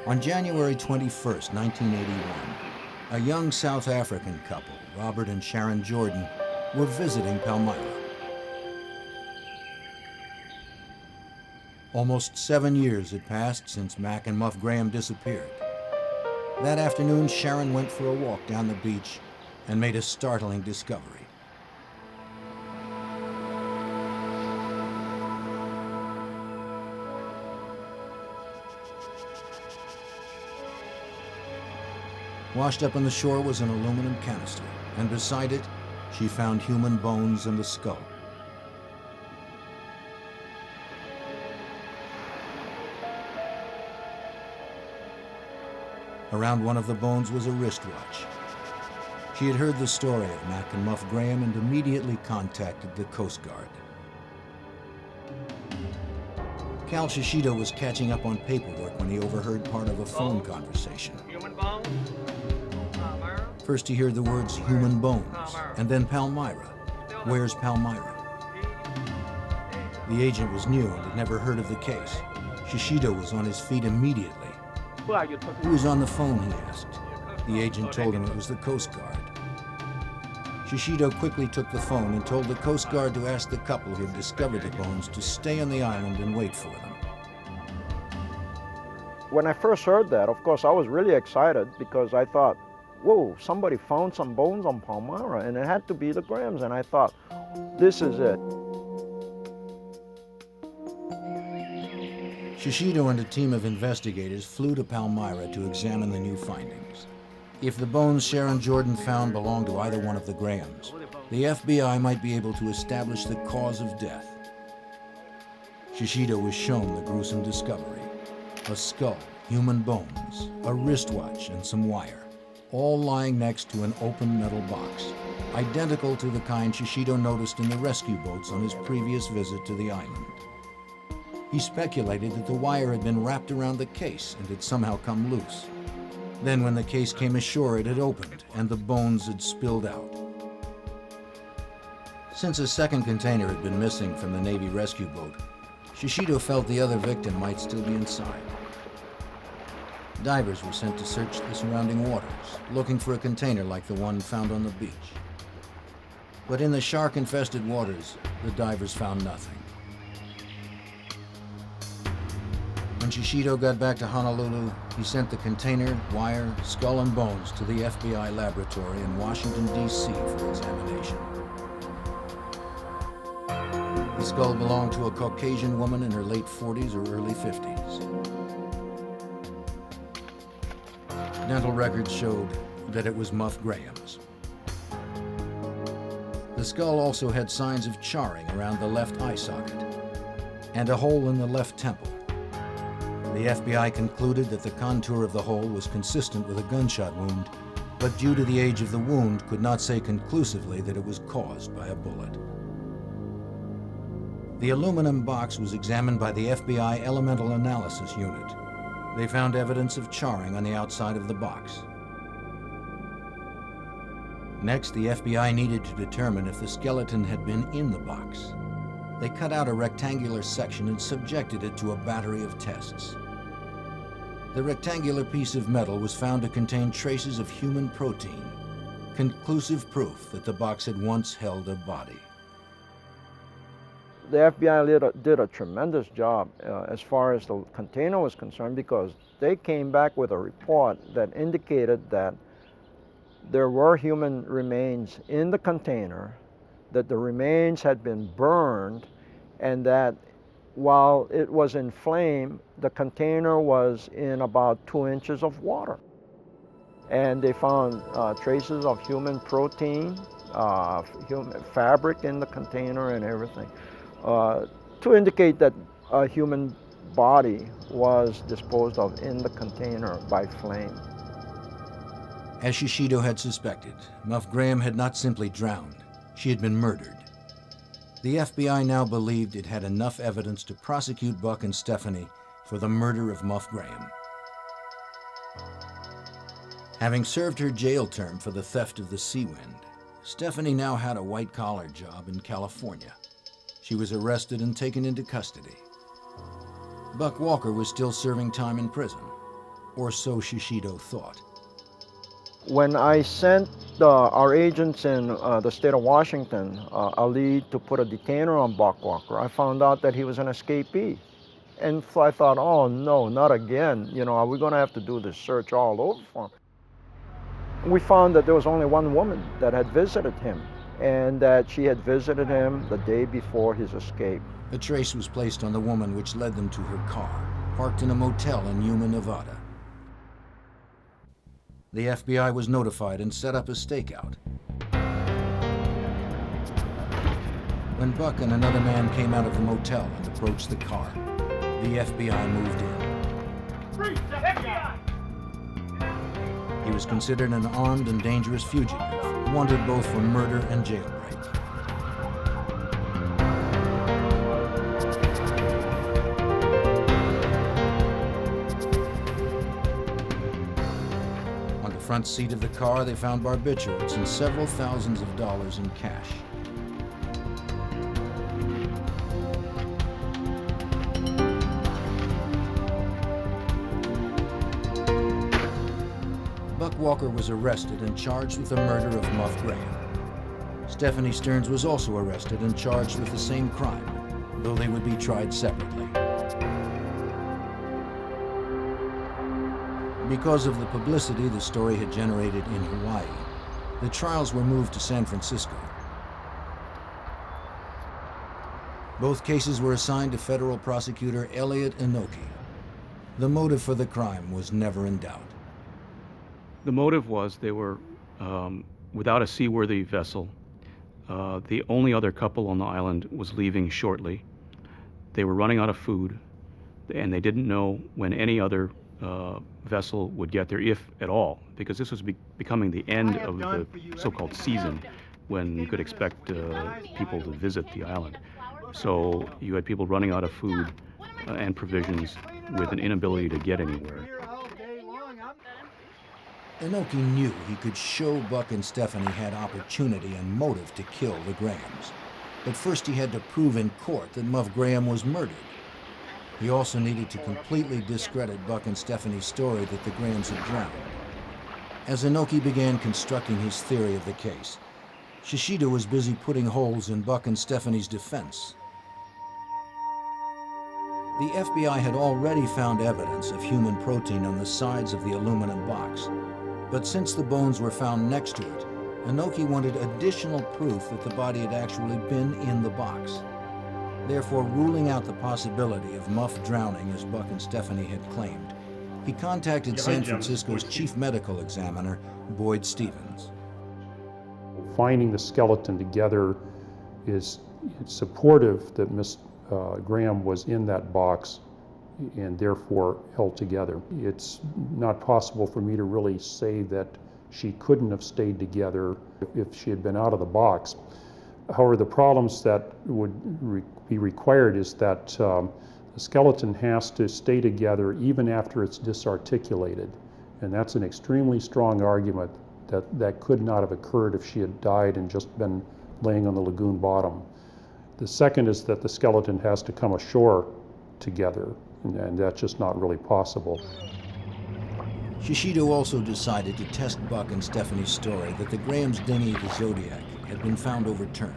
On January 21st, 1981, a young South African couple, Robert and Sharon Jordan, were visiting Palmyra. Almost 7 years had passed since Mac and Muff Graham disappeared. That afternoon, Sharon went for a walk down the beach and made a startling discovery. Washed up on the shore was an aluminum canister, and beside it, she found human bones and a skull. Around one of the bones was a wristwatch. She had heard the story of Mac and Muff Graham and immediately contacted the Coast Guard. Cal Shishido was catching up on paperwork when he overheard part of a phone conversation. Human bones? Palmyra? First he heard the words human bones, and then Palmyra. Where's Palmyra? The agent was new and had never heard of the case. Shishido was on his feet immediately. Who are you talking? Who was on the phone, he asked. The agent told him it was the Coast Guard. Shishido quickly took the phone and told the Coast Guard to ask the couple who had discovered the bones to stay on the island and wait for them. When I first heard that, of course, I was really excited because I thought, whoa, somebody found some bones on Palmyra, and it had to be the Grahams, and I thought, this is it. Shishido and a team of investigators flew to Palmyra to examine the new findings. If the bones Sharon Jordan found belonged to either one of the Grahams, the FBI might be able to establish the cause of death. Shishido was shown the gruesome discovery: a skull, human bones, a wristwatch, and some wire, all lying next to an open metal box, identical to the kind Shishido noticed in the rescue boats on his previous visit to the island. He speculated that the wire had been wrapped around the case and had somehow come loose. Then when the case came ashore, it had opened and the bones had spilled out. Since a second container had been missing from the Navy rescue boat, Shishido felt the other victim might still be inside. Divers were sent to search the surrounding waters, looking for a container like the one found on the beach. But in the shark-infested waters, the divers found nothing. When Shishido got back to Honolulu, he sent the container, wire, skull, and bones to the FBI laboratory in Washington, D.C. for examination. The skull belonged to a Caucasian woman in her late 40s or early 50s. Dental records showed that it was Muff Graham's. The skull also had signs of charring around the left eye socket and a hole in the left temple. The FBI concluded that the contour of the hole was consistent with a gunshot wound, but due to the age of the wound, could not say conclusively that it was caused by a bullet. The aluminum box was examined by the FBI Elemental Analysis Unit. They found evidence of charring on the outside of the box. Next, the FBI needed to determine if the skeleton had been in the box. They cut out a rectangular section and subjected it to a battery of tests. The rectangular piece of metal was found to contain traces of human protein, conclusive proof that the box had once held a body. The FBI did a tremendous job as far as the container was concerned, because they came back with a report that indicated that there were human remains in the container, that the remains had been burned, and that while it was in flame, the container was in about 2 inches of water. And they found traces of human protein, human fabric in the container and everything, to indicate that a human body was disposed of in the container by flame. As Shishido had suspected, Muff Graham had not simply drowned. She had been murdered. The FBI now believed it had enough evidence to prosecute Buck and Stephanie for the murder of Muff Graham. Having served her jail term for the theft of the Seawind, Stephanie now had a white-collar job in California. She was arrested and taken into custody. Buck Walker was still serving time in prison. or so Shishido thought. When I sent our agents in the state of Washington a lead to put a detainer on Buck Walker, I found out that he was an escapee. And so I thought, oh no, not again. You know, are we going to have to do this search all over for him? We found that there was only one woman that had visited him, and that she had visited him the day before his escape. A trace was placed on the woman, which led them to her car, parked in a motel in Yuma, Nevada. The FBI was notified and set up a stakeout. When Buck and another man came out of the motel and approached the car, the FBI moved in. He was considered an armed and dangerous fugitive, wanted both for murder and jailbreak. On the front seat of the car, they found barbiturates and several thousands of dollars in cash. Buck Walker was arrested and charged with the murder of Muff Graham. Stephanie Stearns was also arrested and charged with the same crime, though they would be tried separately. Because of the publicity the story had generated in Hawaii, the trials were moved to San Francisco. Both cases were assigned to federal prosecutor Elliot Inoki. The motive for the crime was never in doubt. The motive was they were without a seaworthy vessel. The only other couple on the island was leaving shortly. They were running out of food, and they didn't know when any other vessel would get there, if at all, because this was becoming the end of the so-called season when you could expect people to visit the island. So you had people running out of food and provisions with an inability to get anywhere. Inoki knew he could show Buck and Stephanie had opportunity and motive to kill the Grahams. But first he had to prove in court that Muff Graham was murdered. He also needed to completely discredit Buck and Stephanie's story that the Grahams had drowned. As Inoki began constructing his theory of the case, Shishido was busy putting holes in Buck and Stephanie's defense. The FBI had already found evidence of human protein on the sides of the aluminum box. But since the bones were found next to it, Inoki wanted additional proof that the body had actually been in the box. Therefore, ruling out the possibility of Muff drowning as Buck and Stephanie had claimed, he contacted San Francisco's chief medical examiner, Boyd Stevens. Finding the skeleton together is supportive that Miss Graham was in that box and therefore held together. It's not possible for me to really say that she couldn't have stayed together if she had been out of the box. However, the problems that would be required is that the skeleton has to stay together even after it's disarticulated. And that's an extremely strong argument that that could not have occurred if she had died and just been laying on the lagoon bottom. The second is that the skeleton has to come ashore together, and that's just not really possible. Shishido also decided to test Buck and Stephanie's story that the Grahams' dinghy, the Zodiac, had been found overturned.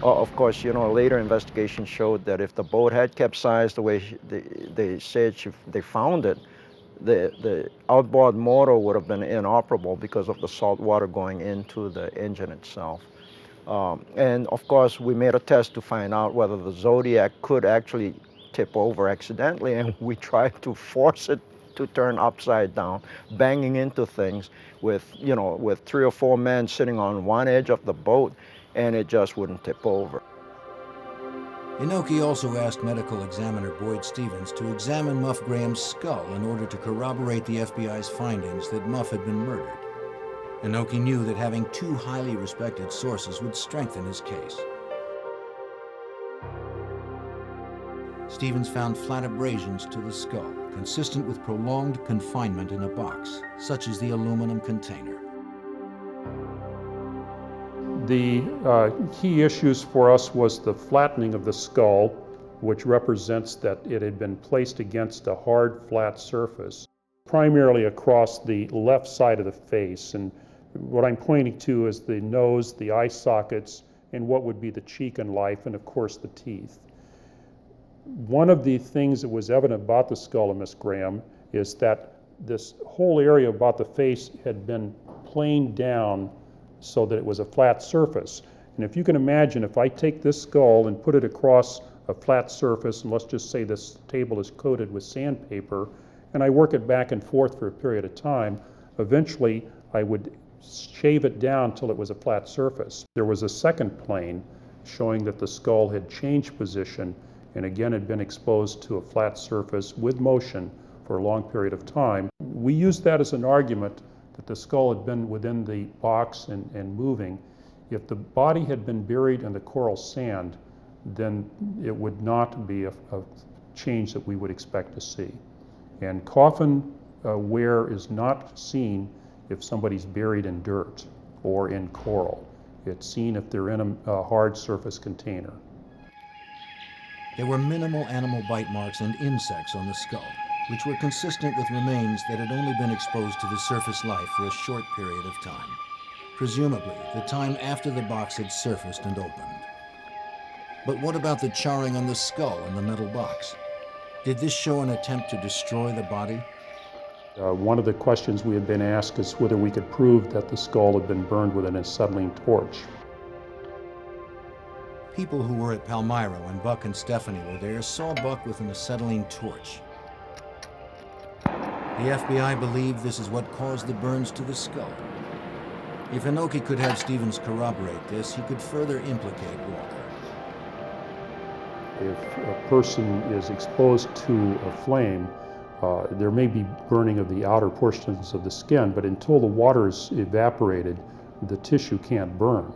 Of course, you know, a later investigation showed that if the boat had capsized the way they said they found it, the outboard motor would have been inoperable because of the salt water going into the engine itself. And of course, we made a test to find out whether the Zodiac could actually tip over accidentally, and we tried to force it to turn upside down, banging into things with 3 or 4 men sitting on one edge of the boat, and it just wouldn't tip over. Inoki also asked medical examiner Boyd Stevens to examine Muff Graham's skull in order to corroborate the FBI's findings that Muff had been murdered. Inoki knew that having 2 highly respected sources would strengthen his case. Stevens found flat abrasions to the skull, consistent with prolonged confinement in a box, such as the aluminum container. The key issues for us was the flattening of the skull, which represents that it had been placed against a hard, flat surface. primarily across the left side of the face. And what I'm pointing to is the nose, the eye sockets, and what would be the cheek and life, and of course the teeth. One of the things that was evident about the skull of Miss Graham is that this whole area about the face had been planed down so that it was a flat surface. And if you can imagine, if I take this skull and put it across a flat surface, and let's just say this table is coated with sandpaper, and I work it back and forth for a period of time, eventually I would shave it down till it was a flat surface. There was a second plane showing that the skull had changed position and again had been exposed to a flat surface with motion for a long period of time. We used that as an argument that the skull had been within the box and moving. If the body had been buried in the coral sand, then it would not be a change that we would expect to see. And coffin wear is not seen if somebody's buried in dirt or in coral. It's seen if they're in a hard surface container. There were minimal animal bite marks and insects on the skull, which were consistent with remains that had only been exposed to the surface life for a short period of time, presumably the time after the box had surfaced and opened. But what about the charring on the skull in the metal box? Did this show an attempt to destroy the body? One of the questions we had been asked is whether we could prove that the skull had been burned with an acetylene torch. People who were at Palmyra when Buck and Stephanie were there saw Buck with an acetylene torch. The FBI believed this is what caused the burns to the skull. If Inoki could have Stevens corroborate this, he could further implicate Walker. If a person is exposed to a flame, there may be burning of the outer portions of the skin, but until the water's evaporated, the tissue can't burn.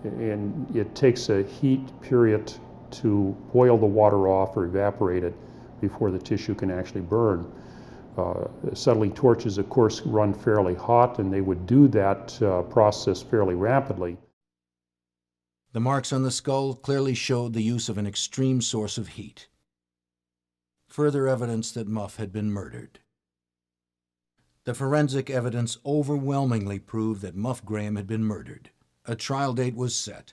And it takes a heat period to boil the water off or evaporate it before the tissue can actually burn. Acetylene torches, of course, run fairly hot, and they would do that process fairly rapidly. The marks on the skull clearly showed the use of an extreme source of heat. Further evidence that Muff had been murdered. The forensic evidence overwhelmingly proved that Muff Graham had been murdered. A trial date was set.